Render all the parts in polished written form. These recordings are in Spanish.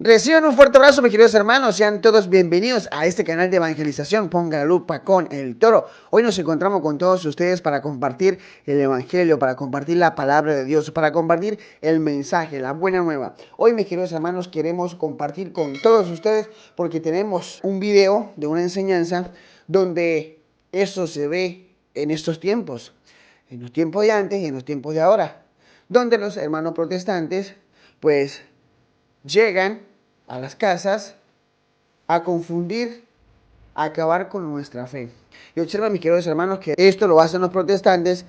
Reciban un fuerte abrazo, mis queridos hermanos. Sean todos bienvenidos a este canal de evangelización. Ponga la lupa con el toro. Hoy nos encontramos con todos ustedes para compartir el evangelio, para compartir la palabra de Dios, para compartir el mensaje, la buena nueva. Hoy, mis queridos hermanos, queremos compartir con todos ustedes porque tenemos un video de una enseñanza donde eso se ve en estos tiempos. En los tiempos de antes y en los tiempos de ahora. Donde los hermanos protestantes, pues, llegan a las casas a confundir, a acabar con nuestra fe. Y observa, mis queridos hermanos, que esto lo hacen los protestantes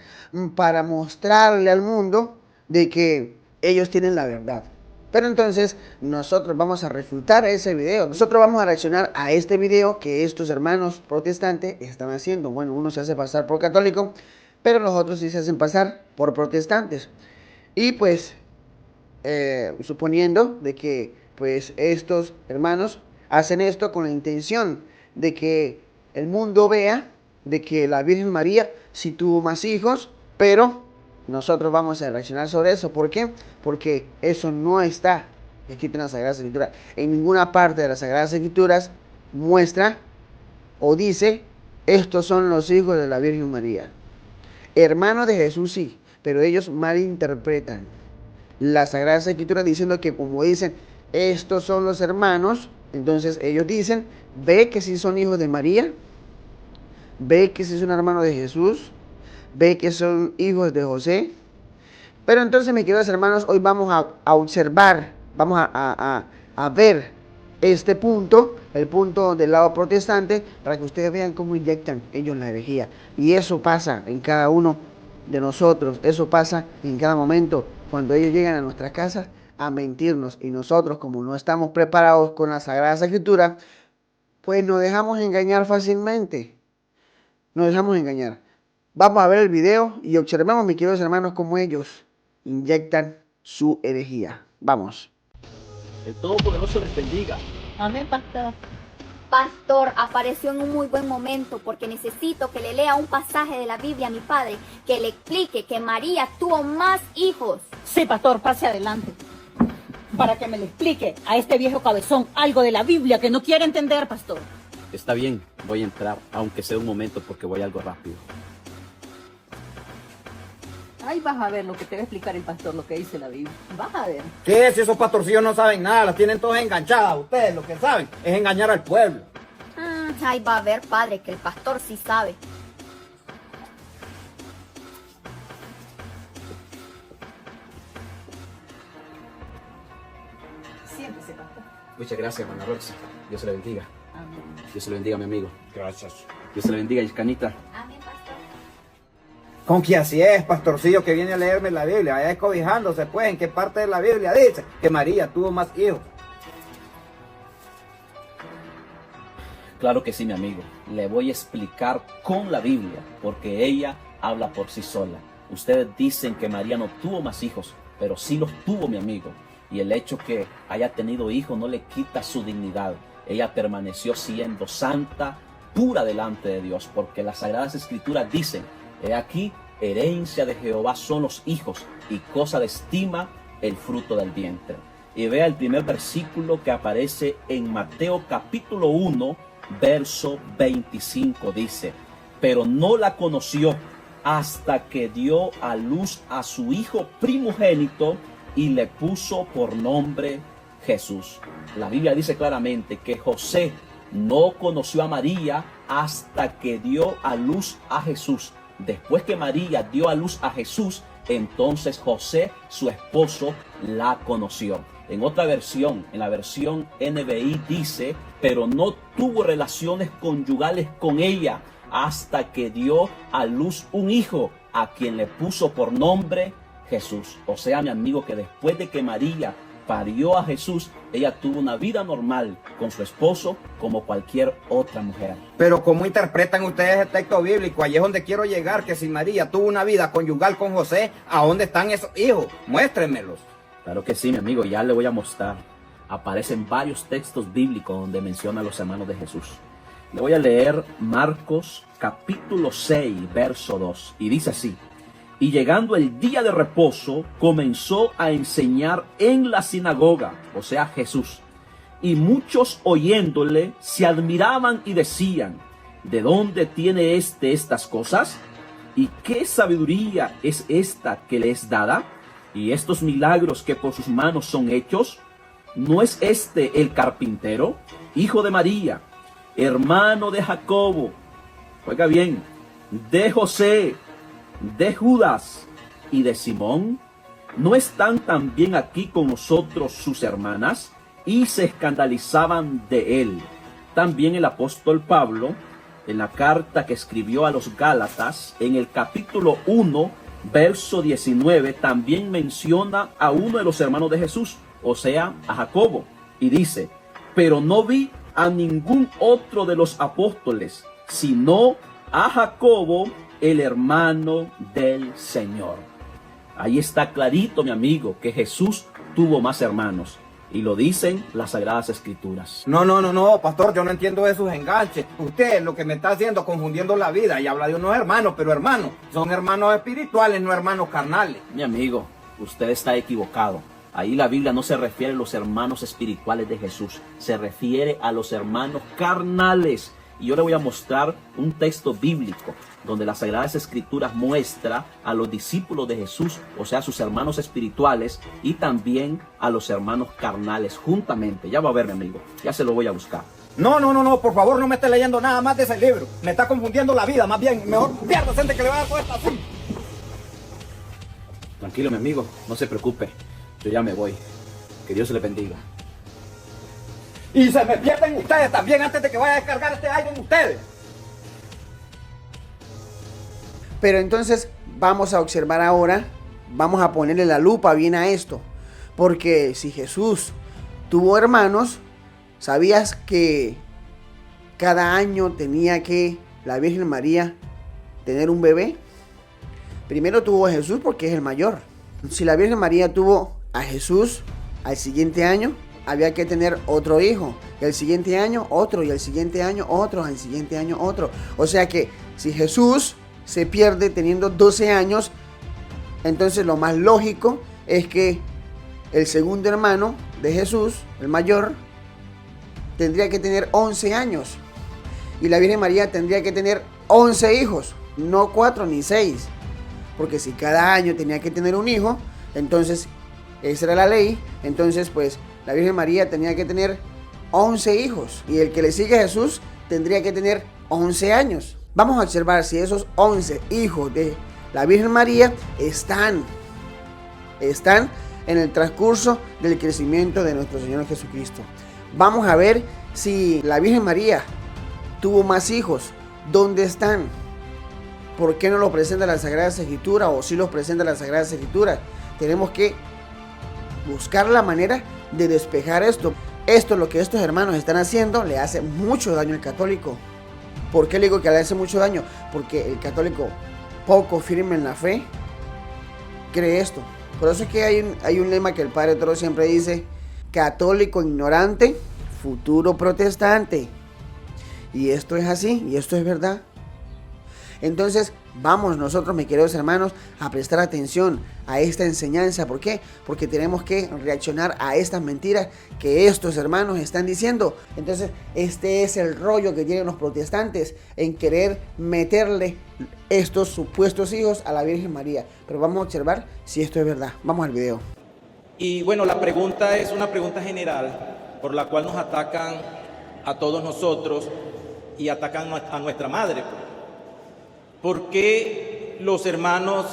para mostrarle al mundo de que ellos tienen la verdad. Pero entonces nosotros vamos a refutar ese video. Nosotros vamos a reaccionar a este video que estos hermanos protestantes están haciendo. Bueno, uno se hace pasar por católico, pero los otros sí se hacen pasar por protestantes. Y pues suponiendo de que pues estos hermanos hacen esto con la intención de que el mundo vea de que la Virgen María sí tuvo más hijos, pero nosotros vamos a reaccionar sobre eso. ¿Por qué? Porque eso no está escrito en las Sagradas Escrituras. En ninguna parte de las Sagradas Escrituras muestra o dice, estos son los hijos de la Virgen María. Hermanos de Jesús sí, pero ellos malinterpretan las Sagradas Escrituras diciendo que, como dicen, estos son los hermanos, entonces ellos dicen, ve que sí son hijos de María, ve que sí son hermanos de Jesús, ve que son hijos de José. Pero entonces, mis queridos hermanos, hoy vamos a observar, vamos a ver este punto, el punto del lado protestante, para que ustedes vean cómo inyectan ellos la herejía. Y eso pasa en cada uno de nosotros, eso pasa en cada momento, cuando ellos llegan a nuestras casas a mentirnos. Y nosotros, como no estamos preparados con las Sagradas Escrituras, pues nos dejamos engañar fácilmente. Nos dejamos engañar. Vamos a ver el video y observemos, mis queridos hermanos, cómo ellos inyectan su herejía. Vamos. El Todopoderoso les bendiga. Amén, pastor. Pastor, apareció en un muy buen momento porque necesito que le lea un pasaje de la Biblia a mi padre que le explique que María tuvo más hijos. Sí, pastor, pase adelante. Para que me le explique a este viejo cabezón algo de la Biblia que no quiere entender, pastor. Está bien, voy a entrar, aunque sea un momento porque voy algo rápido. Ahí vas a ver lo que te va a explicar el pastor, lo que dice la Biblia. Vas a ver. ¿Qué? Si esos pastorcillos no saben nada, las tienen todas enganchadas. Ustedes lo que saben es engañar al pueblo. Ahí va a ver, padre, que el pastor sí sabe. Siéntese, pastor. Muchas gracias, hermana Roxy. Dios se le bendiga. Amén. Dios se le bendiga, mi amigo. Gracias. Dios se le bendiga, Iscanita. Amén, pastor. Con que así es, pastorcillo que viene a leerme la Biblia, vaya escobijándose pues, ¿en qué parte de la Biblia dice que María tuvo más hijos? Claro que sí, mi amigo. Le voy a explicar con la Biblia, porque ella habla por sí sola. Ustedes dicen que María no tuvo más hijos, pero sí los tuvo, mi amigo. Y el hecho que haya tenido hijos no le quita su dignidad. Ella permaneció siendo santa, pura delante de Dios, porque las Sagradas Escrituras dicen: he aquí, herencia de Jehová son los hijos, y cosa de estima el fruto del vientre. Y vea el primer versículo que aparece en Mateo capítulo 1, verso 25, dice: pero no la conoció hasta que dio a luz a su hijo primogénito y le puso por nombre Jesús. La Biblia dice claramente que José no conoció a María hasta que dio a luz a Jesús. Después que María dio a luz a Jesús, entonces José, su esposo, la conoció. En otra versión, en la versión NBI dice: pero no tuvo relaciones conyugales con ella hasta que dio a luz un hijo, a quien le puso por nombre Jesús. O sea, mi amigo, que después de que María parió a Jesús, ella tuvo una vida normal con su esposo como cualquier otra mujer. Pero ¿cómo interpretan ustedes el texto bíblico? Allí es donde quiero llegar, que si María tuvo una vida conyugal con José, ¿a dónde están esos hijos? Muéstrenmelos. Claro que sí, mi amigo, ya le voy a mostrar. Aparecen varios textos bíblicos donde menciona a los hermanos de Jesús. Le voy a leer Marcos capítulo 6, verso 2, y dice así: y llegando el día de reposo, comenzó a enseñar en la sinagoga, o sea Jesús, Y muchos oyéndole se admiraban y decían: ¿de dónde tiene estas cosas? ¿Y qué sabiduría es esta que le es dada? ¿Y estos milagros que por sus manos son hechos? ¿No es este el carpintero, hijo de María, hermano de Jacobo, oiga bien, de José, de Judas y de Simón? ¿No están también aquí con nosotros sus hermanas? Y se escandalizaban de él. También el apóstol Pablo, en la carta que escribió a los Gálatas, en el capítulo 1, verso 19, también menciona a uno de los hermanos de Jesús, o sea, a Jacobo, y dice: pero no vi a ningún otro de los apóstoles, sino a Jacobo, el hermano del Señor. Ahí está clarito, mi amigo, que Jesús tuvo más hermanos. Y lo dicen las Sagradas Escrituras. No, pastor, yo no entiendo de sus enganches. Usted lo que me está haciendo, confundiendo la vida, y habla de unos hermanos, pero hermanos, son hermanos espirituales, no hermanos carnales. Mi amigo, usted está equivocado. Ahí la Biblia no se refiere a los hermanos espirituales de Jesús, se refiere a los hermanos carnales. Y yo le voy a mostrar un texto bíblico donde las Sagradas Escrituras muestra a los discípulos de Jesús, o sea, sus hermanos espirituales, y también a los hermanos carnales juntamente. Ya va a ver, mi amigo, ya se lo voy a buscar. No, por favor, no me esté leyendo nada más de ese libro. Me está confundiendo la vida, más bien, mejor pierda gente que le va a dar todo esto así. Tranquilo, mi amigo, no se preocupe, yo ya me voy. Que Dios le bendiga. Y se me pierden ustedes también antes de que vaya a descargar este aire en ustedes. Pero entonces vamos a observar ahora, vamos a ponerle la lupa bien a esto. Porque si Jesús tuvo hermanos, ¿sabías que cada año tenía que la Virgen María tener un bebé? Primero tuvo a Jesús porque es el mayor. Si la Virgen María tuvo a Jesús, al siguiente año había que tener otro hijo, y al siguiente año otro, y al siguiente año otro, al siguiente año otro. O sea que si Jesús se pierde teniendo 12 años, entonces lo más lógico es que el segundo hermano de Jesús, el mayor, tendría que tener 11 años. Y la Virgen María tendría que tener 11 hijos, no 4 ni 6. Porque si cada año tenía que tener un hijo, entonces esa era la ley. Entonces pues la Virgen María tenía que tener 11 hijos. Y el que le sigue a Jesús tendría que tener 11 años. Vamos a observar si esos 11 hijos de la Virgen María están en el transcurso del crecimiento de nuestro Señor Jesucristo. Vamos a ver si la Virgen María tuvo más hijos. ¿Dónde están? ¿Por qué no los presenta la Sagrada Escritura? O si los presenta la Sagrada Escritura. Tenemos que buscar la manera de despejar esto. Lo que estos hermanos están haciendo, le hace mucho daño al católico. ¿Por qué le digo que le hace mucho daño? Porque el católico poco firme en la fe cree esto. Por eso es que hay un lema que el Padre Toro siempre dice: católico ignorante, futuro protestante. Y esto es así, y esto es verdad. Entonces vamos nosotros, mis queridos hermanos, a prestar atención a esta enseñanza. ¿Por qué? Porque tenemos que reaccionar a estas mentiras que estos hermanos están diciendo. Entonces este es el rollo que tienen los protestantes en querer meterle estos supuestos hijos a la Virgen María. Pero vamos a observar si esto es verdad. Vamos al video. Y bueno, la pregunta es una pregunta general por la cual nos atacan a todos nosotros y atacan a nuestra madre. ¿Por qué los hermanos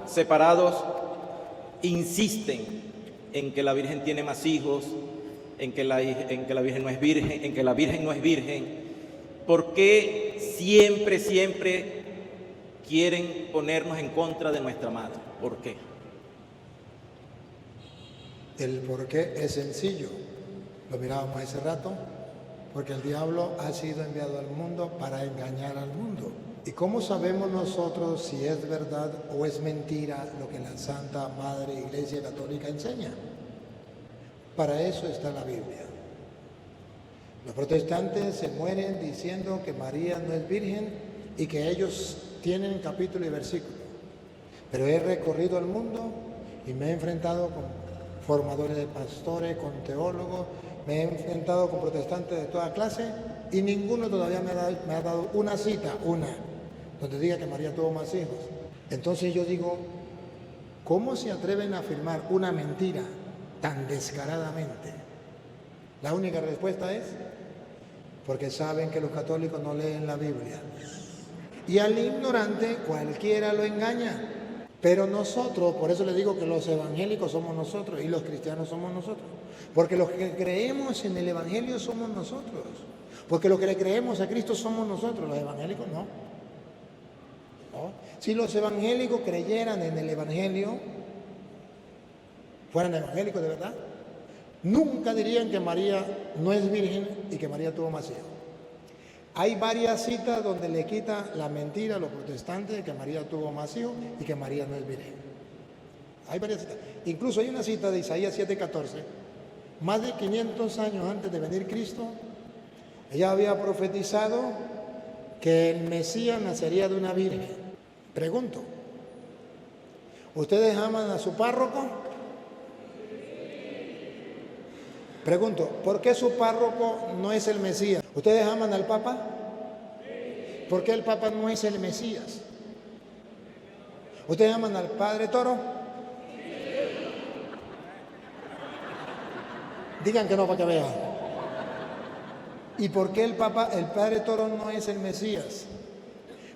separados insisten en que la Virgen tiene más hijos, en que la Virgen no es virgen, en que la Virgen no es virgen? ¿Por qué siempre quieren ponernos en contra de nuestra madre? ¿Por qué? El porqué es sencillo, lo mirábamos hace rato, porque el diablo ha sido enviado al mundo para engañar al mundo. ¿Y cómo sabemos nosotros si es verdad o es mentira lo que la Santa Madre Iglesia Católica enseña? Para eso está la Biblia. Los protestantes se mueren diciendo que María no es virgen y que ellos tienen capítulo y versículo. Pero he recorrido el mundo y me he enfrentado con formadores de pastores, con teólogos me he enfrentado con protestantes de toda clase y ninguno todavía me ha dado una cita, donde diga que María tuvo más hijos. Entonces yo digo, ¿cómo se atreven a afirmar una mentira tan descaradamente? La única respuesta es porque saben que los católicos no leen la Biblia. Y al ignorante cualquiera lo engaña. Pero nosotros, por eso les digo que los evangélicos somos nosotros y los cristianos somos nosotros. Porque los que creemos en el evangelio somos nosotros. Porque los que le creemos a Cristo somos nosotros, los evangélicos no. ¿No? Si los evangélicos creyeran en el evangelio, fueran evangélicos de verdad, nunca dirían que María no es virgen y que María tuvo más hijos. Hay varias citas donde le quita la mentira a los protestantes de que María tuvo más hijos y que María no es virgen. Hay varias citas. Incluso hay una cita de Isaías 7:14. Más de 500 años antes de venir Cristo, ella había profetizado que el Mesías nacería de una virgen. Pregunto, ¿ustedes aman a su párroco? Pregunto, ¿por qué su párroco no es el Mesías? ¿Ustedes aman al Papa? ¿Por qué el Papa no es el Mesías? ¿Ustedes aman al Padre Toro? Digan que no para que vean. ¿Y por qué el Padre Toro no es el Mesías?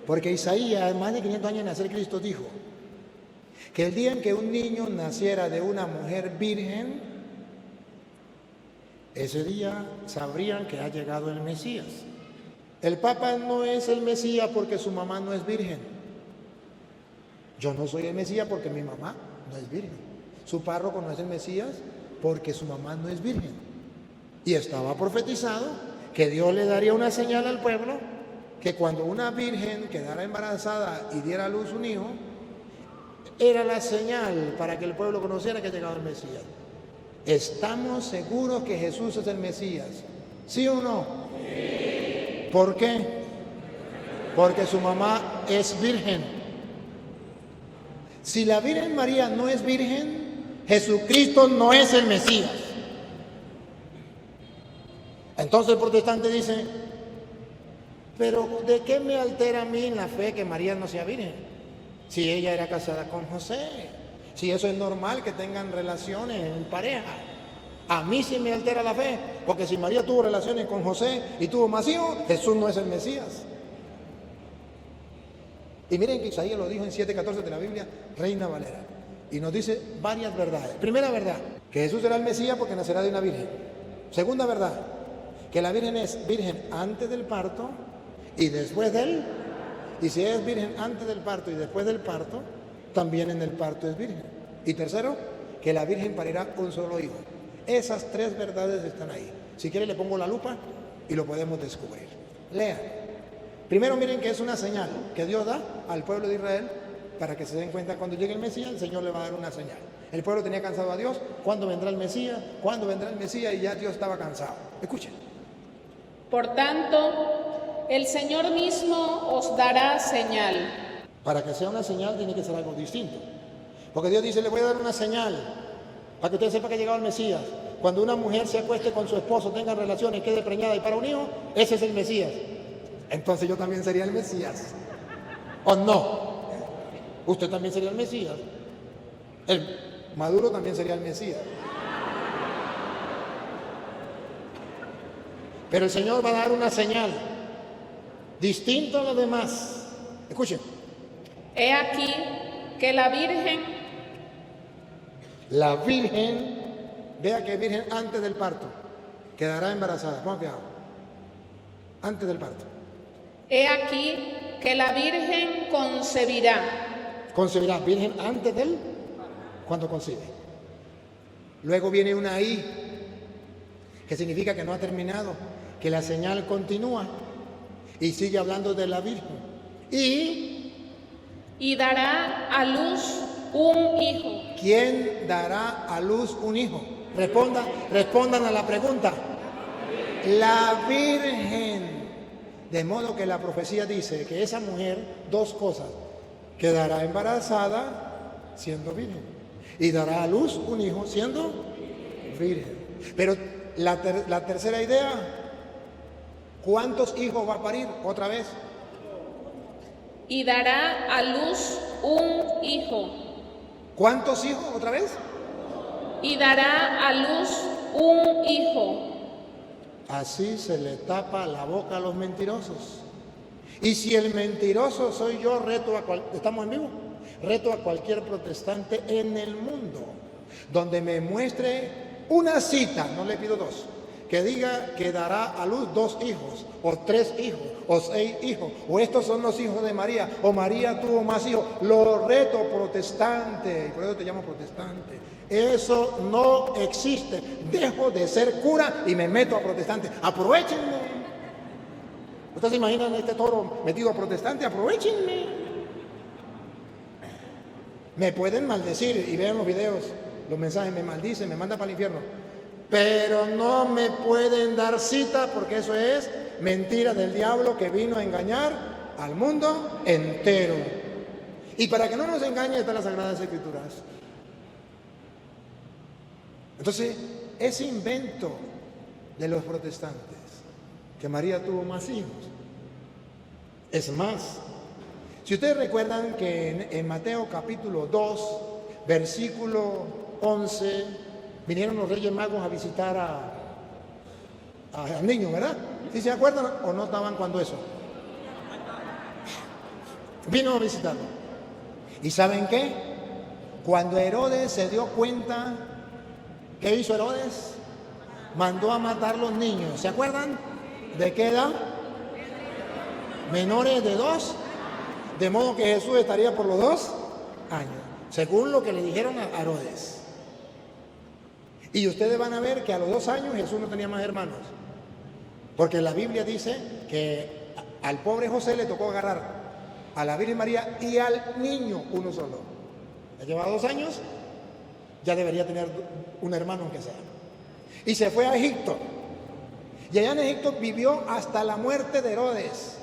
Porque Isaías, más de 500 años de nacer Cristo, dijo que el día en que un niño naciera de una mujer virgen, ese día sabrían que ha llegado el Mesías. El Papa no es el Mesías porque su mamá no es virgen. Yo no soy el Mesías porque mi mamá no es virgen. Su párroco no es el Mesías porque su mamá no es virgen. Y estaba profetizado que Dios le daría una señal al pueblo, que cuando una virgen quedara embarazada y diera a luz un hijo, era la señal para que el pueblo conociera que ha llegado el Mesías. ¿Estamos seguros que Jesús es el Mesías? ¿Sí o no? Sí. ¿Por qué? Porque su mamá es virgen. Si la Virgen María no es virgen, Jesucristo no es el Mesías. Entonces el protestante dice, pero ¿de qué me altera a mí la fe que María no sea virgen? Si ella era casada con José. Si eso es normal que tengan relaciones en pareja. A mí sí me altera la fe, porque si María tuvo relaciones con José y tuvo más hijos, Jesús no es el Mesías. Y miren que Isaías lo dijo en 7:14 de la Biblia, Reina Valera. Y nos dice varias verdades. Primera verdad, que Jesús será el Mesías porque nacerá de una virgen. Segunda verdad, que la virgen es virgen antes del parto y después del. Y si es virgen antes del parto y después del parto, también en el parto es virgen. Y tercero, que la virgen parirá un solo hijo. Esas tres verdades están ahí. Si quiere le pongo la lupa y lo podemos descubrir. Lean. Primero miren que es una señal que Dios da al pueblo de Israel para que se den cuenta cuando llegue el Mesías, el Señor le va a dar una señal. El pueblo tenía cansado a Dios, ¿cuándo vendrá el Mesías? ¿Cuándo vendrá el Mesías? Y ya Dios estaba cansado. Escuchen. Por tanto, el Señor mismo os dará señal. Para que sea una señal tiene que ser algo distinto. Porque Dios dice, le voy a dar una señal para que usted sepa que ha llegado el Mesías. Cuando una mujer se acueste con su esposo, tenga relaciones, quede preñada y para un hijo, ese es el Mesías. Entonces yo también sería el Mesías. ¿O no? Usted también sería el Mesías. El Maduro también sería el Mesías. Pero el Señor va a dar una señal distinta a los demás. Escuchen. He aquí que la Virgen, vea que virgen antes del parto, quedará embarazada. ¿Cómo quedado? Antes del parto. He aquí que la Virgen concebirá. Concebirá, virgen antes del, cuando concibe. Luego viene una I, que significa que no ha terminado, que la señal continúa y sigue hablando de la Virgen. Y dará a luz un hijo. ¿Quién dará a luz un hijo? Respondan a la pregunta. La Virgen. De modo que la profecía dice que esa mujer, dos cosas, quedará embarazada siendo virgen y dará a luz un hijo siendo virgen. Pero la tercera idea, ¿cuántos hijos va a parir? Otra vez. Y dará a luz un hijo. ¿Cuántos hijos? Otra vez. Y dará a luz un hijo. Así se le tapa la boca a los mentirosos. Y si el mentiroso soy yo, ¿estamos en vivo? Reto a cualquier protestante en el mundo, donde me muestre una cita, no le pido dos, que diga que dará a luz 2 hijos, o 3 hijos, o 6 hijos, o estos son los hijos de María, o María tuvo más hijos. Lo reto, protestante, y por eso te llamo protestante. Eso no existe. Dejo de ser cura y me meto a protestante. Aprovechenme. ¿Ustedes se imaginan este toro metido a protestante? Aprovechenme. Me pueden maldecir y vean los videos, los mensajes, me maldicen, me mandan para el infierno. Pero no me pueden dar cita porque eso es mentira del diablo que vino a engañar al mundo entero. Y para que no nos engañe están las Sagradas Escrituras. Entonces, ese invento de los protestantes, que María tuvo más hijos, es más. Si ustedes recuerdan que en Mateo capítulo 2, versículo 11, vinieron los Reyes Magos a visitar al niño, ¿verdad? ¿Sí se acuerdan o no estaban cuando eso? Vino a visitarlo. ¿Y saben qué? Cuando Herodes se dio cuenta, ¿qué hizo Herodes? Mandó a matar los niños. ¿Se acuerdan? ¿De qué edad? Menores de 2. De modo que Jesús estaría por los 2 años, según lo que le dijeron a Herodes. Y ustedes van a ver que a los 2 años Jesús no tenía más hermanos. Porque la Biblia dice que al pobre José le tocó agarrar a la Virgen María y al niño uno solo. Ya llevaba 2 años, ya debería tener un hermano aunque sea. Y se fue a Egipto. Y allá en Egipto vivió hasta la muerte de Herodes.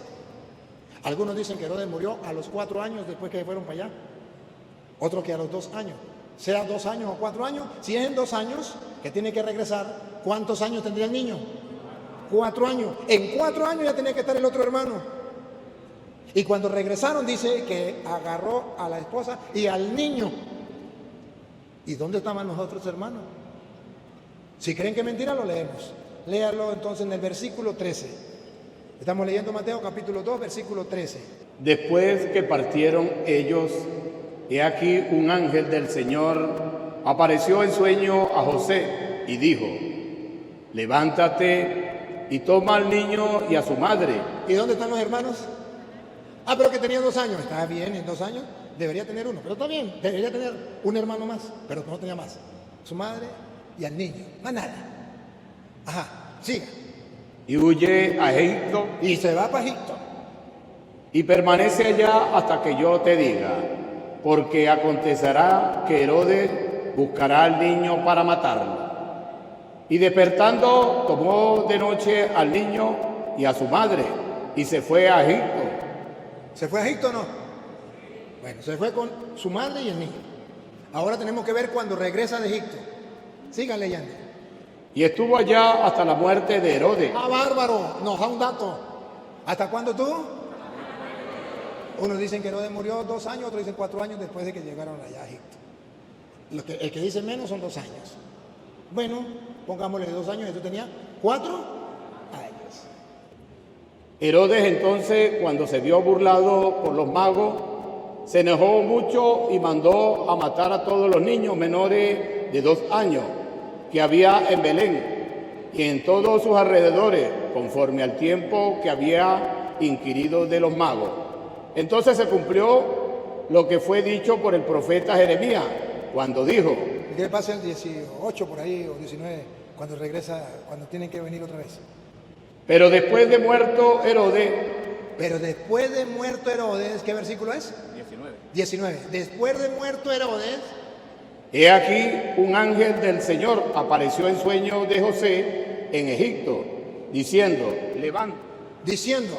Algunos dicen que Herodes murió a los 4 años después que fueron para allá. Otros que a los 2 años. Sea 2 años o 4 años. Si es en 2 años que tiene que regresar, ¿cuántos años tendría el niño? 4 años. En 4 años ya tenía que estar el otro hermano. Y cuando regresaron dice que agarró a la esposa y al niño. ¿Y dónde estaban los otros hermanos? Si creen que es mentira, lo leemos. Léalo entonces en el versículo 13. Estamos leyendo Mateo capítulo 2, versículo 13. Después que partieron ellos, he aquí un ángel del Señor apareció en sueño a José y dijo: levántate y toma al niño y a su madre. ¿Y dónde están los hermanos? Ah, pero que tenía 2 años. Está bien, en 2 años debería tener uno, pero está bien, debería tener un hermano más, pero no tenía más. Su madre y al niño, más nada. Ajá, siga. Y huye a Egipto. Y se va para Egipto. Y permanece allá hasta que yo te diga, porque acontecerá que Herodes buscará al niño para matarlo. Y despertando, tomó de noche al niño y a su madre, y se fue a Egipto. ¿Se fue a Egipto o no? Bueno, se fue con su madre y el niño. Ahora tenemos que ver cuando regresa de Egipto. Sigan leyendo. Y estuvo allá hasta la muerte de Herodes. ¡Ah, bárbaro! Nos da un dato. ¿Hasta cuándo tuvo? Unos dicen que Herodes murió 2 años, otros dicen 4 años después de que llegaron allá a Egipto. El que dice menos son 2 años. Bueno, pongámosle 2 años, Jesús tenía 4 años. Herodes entonces, cuando se vio burlado por los magos, se enojó mucho y mandó a matar a todos los niños menores de 2 años que había en Belén y en todos sus alrededores, conforme al tiempo que había inquirido de los magos. Entonces se cumplió lo que fue dicho por el profeta Jeremías, cuando dijo: ¿Qué pasa el 18 por ahí o 19, cuando regresa, cuando tienen que venir otra vez? Pero después de muerto Herodes. Pero después de muerto Herodes, ¿qué versículo es? 19. Después de muerto Herodes, he aquí un ángel del Señor apareció en sueño de José en Egipto, diciendo: levántate. Diciendo,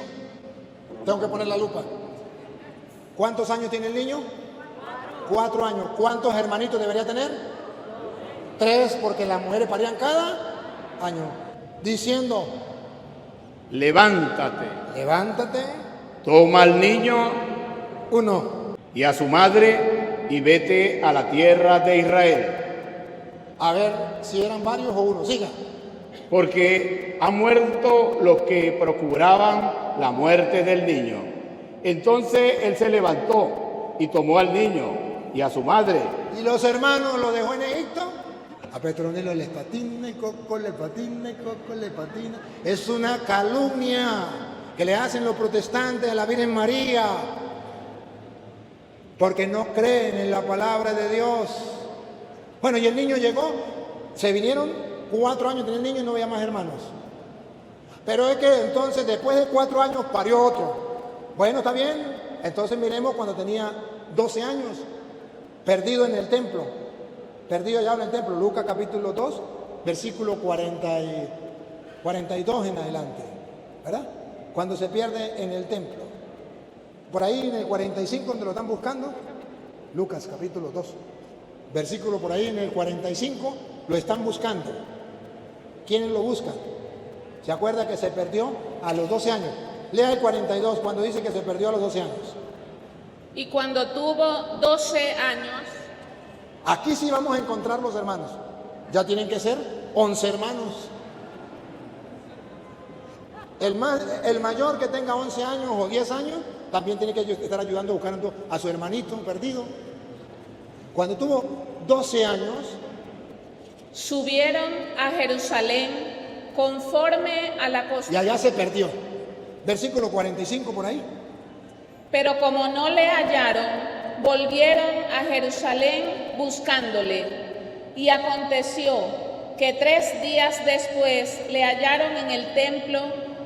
tengo que poner la lupa. ¿Cuántos años tiene el niño? 4 años. ¿Cuántos hermanitos debería tener? 3, porque las mujeres parían cada año, diciendo, levántate, levántate, toma al niño 1, y a su madre y vete a la tierra de Israel, a ver si eran varios o uno, siga. porque han muerto los que procuraban la muerte del niño. Entonces él se levantó y tomó al niño y a su madre. ¿Y los hermanos lo dejó en Egipto? A Petronilo le patina y Coco le patina y Coco le patina. Es una calumnia que le hacen los protestantes a la Virgen María, porque no creen en la palabra de Dios. Bueno, y el niño llegó, se vinieron 4 años, tenía el niño y no había más hermanos. Pero es que entonces después de 4 años parió otro. Bueno, está bien, entonces miremos cuando tenía 12 años, perdido en el templo, perdido ya en el templo, Lucas capítulo 2, versículo 42 en adelante, ¿verdad? Cuando se pierde en el templo. Por ahí en el 45 donde lo están buscando, Lucas capítulo 2, versículo por ahí en el 45, lo están buscando. ¿Quiénes lo buscan? ¿Se acuerda que se perdió a los 12 años? Lea el 42 cuando dice que se perdió a los 12 años. Y cuando tuvo 12 años, Aquí sí vamos a encontrar los hermanos. Ya tienen que ser 11 hermanos. El mayor que tenga 11 años o 10 años también tiene que estar ayudando, buscando a su hermanito perdido. Cuando tuvo 12 años, subieron a Jerusalén conforme a la y costumbre. allá se perdió. Versículo 45 por ahí. Pero como no le hallaron, volvieron a Jerusalén buscándole. Y aconteció que 3 días después le hallaron en el templo,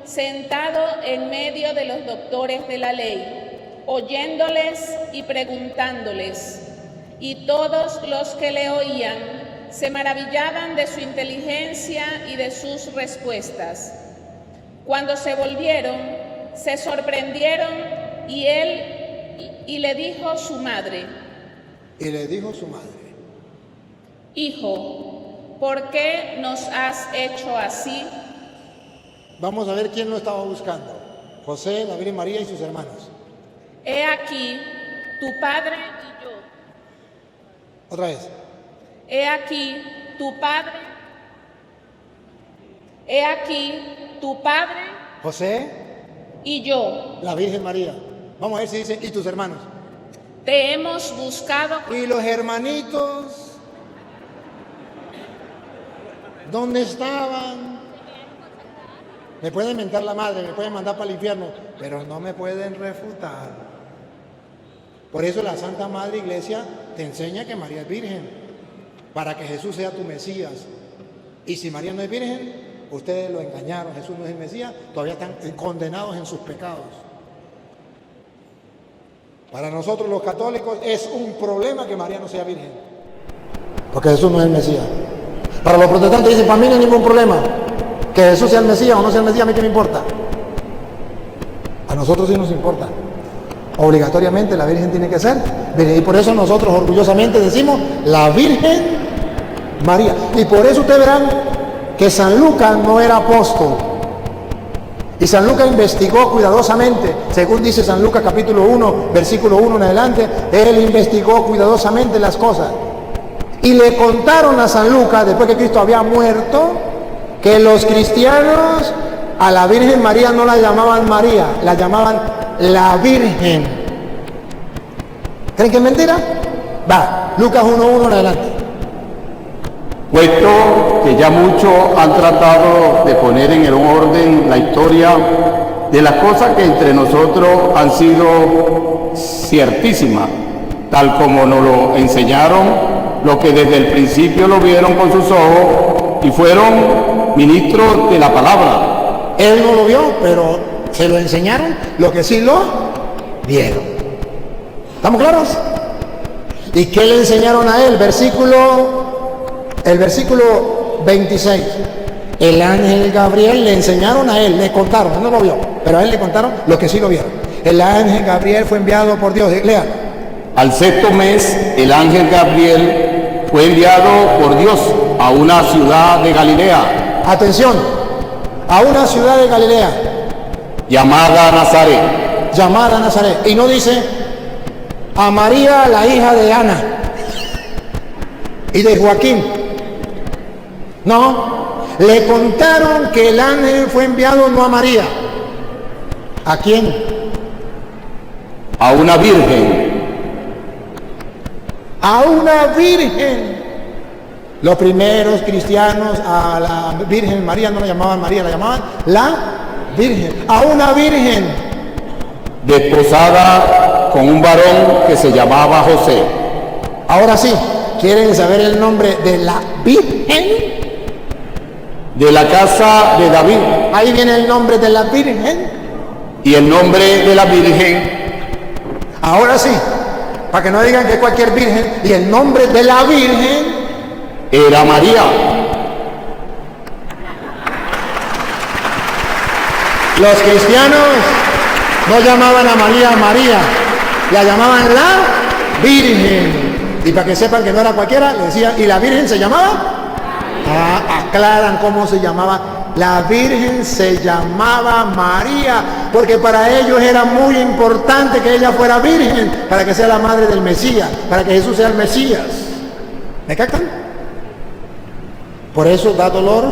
sentado en medio de los doctores de la ley, oyéndoles y preguntándoles. Y todos los que le oían se maravillaban de su inteligencia y de sus respuestas. Cuando se volvieron, se sorprendieron y le dijo su madre. Y le dijo su madre. Hijo, ¿por qué nos has hecho así? Vamos a ver quién lo estaba buscando. José, la Virgen María y sus hermanos. He aquí tu padre y yo. Otra vez. He aquí tu padre. He aquí tu padre José, y yo. la Virgen María. Vamos a ver si dice, y tus hermanos. Te hemos buscado. Y los hermanitos, ¿dónde estaban? Me pueden mentar la madre, me pueden mandar para el infierno, pero no me pueden refutar. Por eso la Santa Madre Iglesia te enseña que María es virgen, para que Jesús sea tu Mesías. Y si María no es virgen, ustedes lo engañaron, Jesús no es el Mesías, todavía están condenados en sus pecados. Para nosotros los católicos es un problema que María no sea virgen, porque Jesús no es el Mesías. Para los protestantes dicen, para mí no hay ningún problema, que Jesús sea el Mesías o no sea el Mesías, a mí qué me importa. A nosotros sí nos importa. Obligatoriamente la Virgen tiene que ser virgen, y por eso nosotros orgullosamente decimos la Virgen María. Y por eso ustedes verán que San Lucas no era apóstol. Y San Lucas investigó cuidadosamente, según dice San Lucas capítulo 1, versículo 1 en adelante, él investigó cuidadosamente las cosas. Y le contaron a San Lucas, después que Cristo había muerto, que los cristianos a la Virgen María no la llamaban María, la llamaban la Virgen. ¿Creen que es mentira? Va, Lucas 1:1 en adelante. Puesto que ya muchos han tratado de poner en el orden la historia de las cosas que entre nosotros han sido ciertísimas, tal como nos lo enseñaron los que desde el principio lo vieron con sus ojos y fueron ministros de la palabra. Él no lo vio, pero se lo enseñaron los que sí lo vieron. ¿Estamos claros? ¿Y qué le enseñaron a él? El versículo 26. El ángel Gabriel le enseñaron a él, le contaron, él no lo vio, pero a él le contaron los que sí lo vieron. El ángel Gabriel fue enviado por Dios. Lea. Al 6º mes, el ángel Gabriel fue enviado por Dios a una ciudad de Galilea atención, a una ciudad de Galilea, llamada Nazaret. llamada Nazaret. Y no dice a María, la hija de Ana y de Joaquín. No, le contaron que el ángel fue enviado no a María. ¿A quién? A una virgen. A una virgen. Los primeros cristianos a la Virgen María no la llamaban María, la llamaban la Virgen. A una virgen. Desposada con un varón que se llamaba José. Ahora sí, ¿quieren saber el nombre de la Virgen? De la casa de David. Ahí viene el nombre de la Virgen. Y el nombre de la Virgen. Ahora sí, para que no digan que es cualquier virgen. Y el nombre de la Virgen era María. Los cristianos no llamaban a María María, la llamaban la Virgen. Y para que sepan que no era cualquiera, le decían, ¿y la Virgen se llamaba? Aclaran cómo se llamaba. La Virgen se llamaba María, porque para ellos era muy importante que ella fuera virgen, para que sea la madre del Mesías, para que Jesús sea el Mesías. ¿Me captan? Por eso da dolor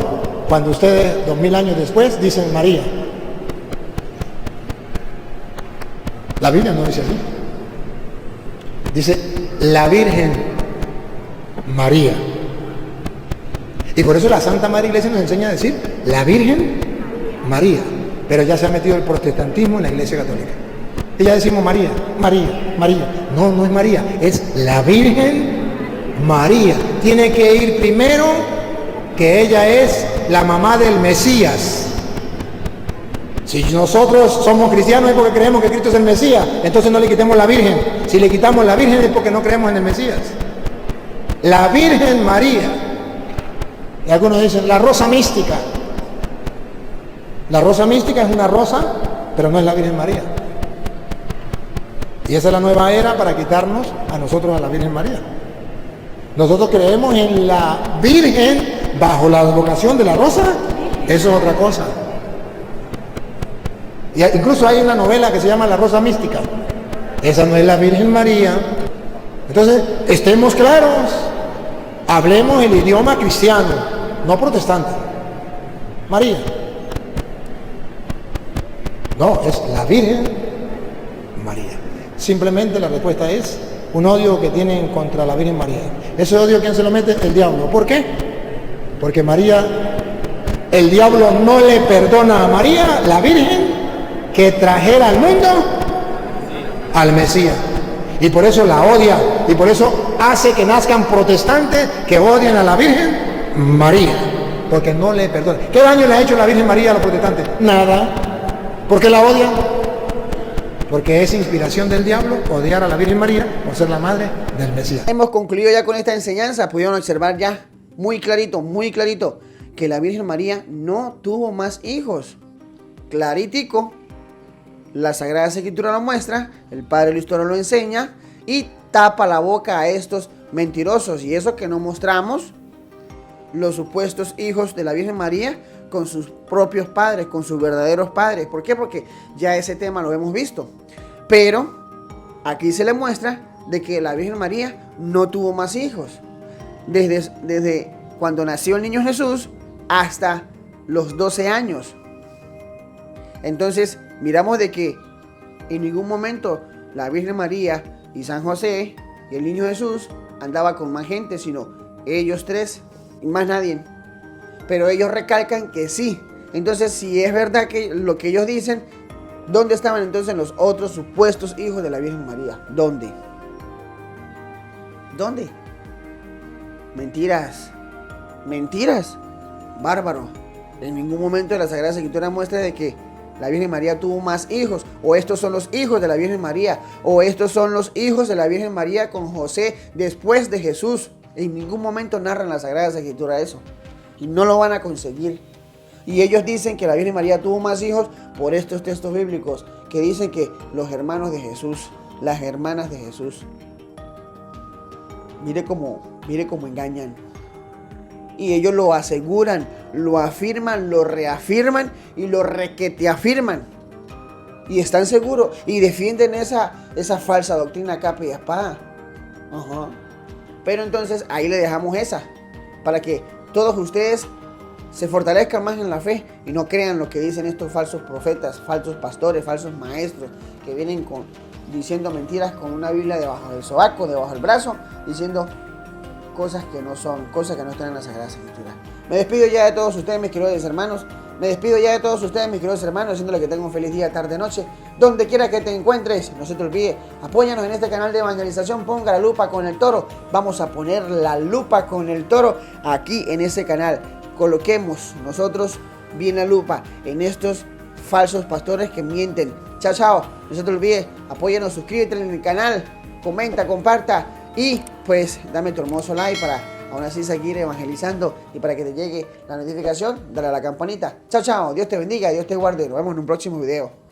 cuando ustedes 2000 años después dicen María. La Biblia no dice así. Dice la Virgen María. Y por eso la Santa Madre Iglesia nos enseña a decir la Virgen María. Pero ya se ha metido el protestantismo en la Iglesia Católica. Y ya decimos María, María, María. No, no es María, es la Virgen María. Tiene que ir primero que ella es la mamá del Mesías. Si nosotros somos cristianos es porque creemos que Cristo es el Mesías, entonces no le quitemos la Virgen. Si le quitamos la Virgen es porque no creemos en el Mesías. La Virgen María. Y algunos dicen la rosa mística. La rosa mística es una rosa, pero no es la Virgen María. Y esa es la nueva era para quitarnos a nosotros a la Virgen María. Nosotros creemos en la Virgen bajo la advocación de la rosa. Eso es otra cosa. Y incluso hay una novela que se llama La Rosa Mística. Esa no es la Virgen María. Entonces, estemos claros. Hablemos el idioma cristiano, no protestante. María. No, es la Virgen María. Simplemente la respuesta es un odio que tienen contra la Virgen María. Ese odio, ¿quién se lo mete? El diablo. ¿Por qué? Porque María, el diablo no le perdona a María, la Virgen, que trajera al mundo al Mesías. Y por eso la odia. Y por eso hace que nazcan protestantes que odian a la Virgen María. Porque no le perdona. ¿Qué daño le ha hecho la Virgen María a los protestantes? Nada. ¿Por qué la odian? Porque es inspiración del diablo odiar a la Virgen María por ser la madre del Mesías. Hemos concluido ya con esta enseñanza. Pudieron observar ya muy clarito, que la Virgen María no tuvo más hijos. Claritico. La Sagrada Escritura lo muestra, el Padre Luis Toro lo enseña y tapa la boca a estos mentirosos. Y eso que no mostramos los supuestos hijos de la Virgen María con sus propios padres, con sus verdaderos padres. ¿Por qué? Porque ya ese tema lo hemos visto. Pero aquí se le muestra de que la Virgen María no tuvo más hijos. Desde cuando nació el niño Jesús hasta los 12 años. Entonces miramos de que en ningún momento la Virgen María y San José y el niño Jesús andaba con más gente, sino ellos tres y más nadie. Pero ellos recalcan que sí. Entonces, si es verdad que lo que ellos dicen, ¿dónde estaban entonces los otros supuestos hijos de la Virgen María? ¿Dónde? ¿Dónde? Mentiras. Mentiras. Bárbaro. En ningún momento la Sagrada Escritura muestra de que la Virgen María tuvo más hijos, o estos son los hijos de la Virgen María, o estos son los hijos de la Virgen María con José después de Jesús. En ningún momento narran la Sagrada Escritura eso, y no lo van a conseguir. Y ellos dicen que la Virgen María tuvo más hijos por estos textos bíblicos que dicen que los hermanos de Jesús, las hermanas de Jesús. Mire cómo engañan. Y ellos lo aseguran, lo afirman, lo reafirman y lo requeteafirman. Y están seguros y defienden esa falsa doctrina capa y espada. Ajá. Pero entonces ahí le dejamos esa, para que todos ustedes se fortalezcan más en la fe y no crean lo que dicen estos falsos profetas, falsos pastores, falsos maestros que vienen diciendo mentiras con una Biblia debajo del sobaco, debajo del brazo, diciendo cosas que no son, cosas que no están en la Sagrada Escritura. Me despido ya de todos ustedes, mis queridos hermanos. Me despido ya de todos ustedes, mis queridos hermanos, diciéndole que tengan un feliz día, tarde, noche, donde quiera que te encuentres. No se te olvide, apóyanos en este canal de evangelización, ponga la lupa con el toro. Vamos a poner la lupa con el toro aquí en ese canal. Coloquemos nosotros bien la lupa en estos falsos pastores que mienten. Chao, chao. No se te olvide, apóyanos, suscríbete en el canal, comenta, comparta y pues dame tu hermoso like para aún así seguir evangelizando y para que te llegue la notificación, dale a la campanita. Chao, chao. Dios te bendiga, Dios te guarde. Nos vemos en un próximo video.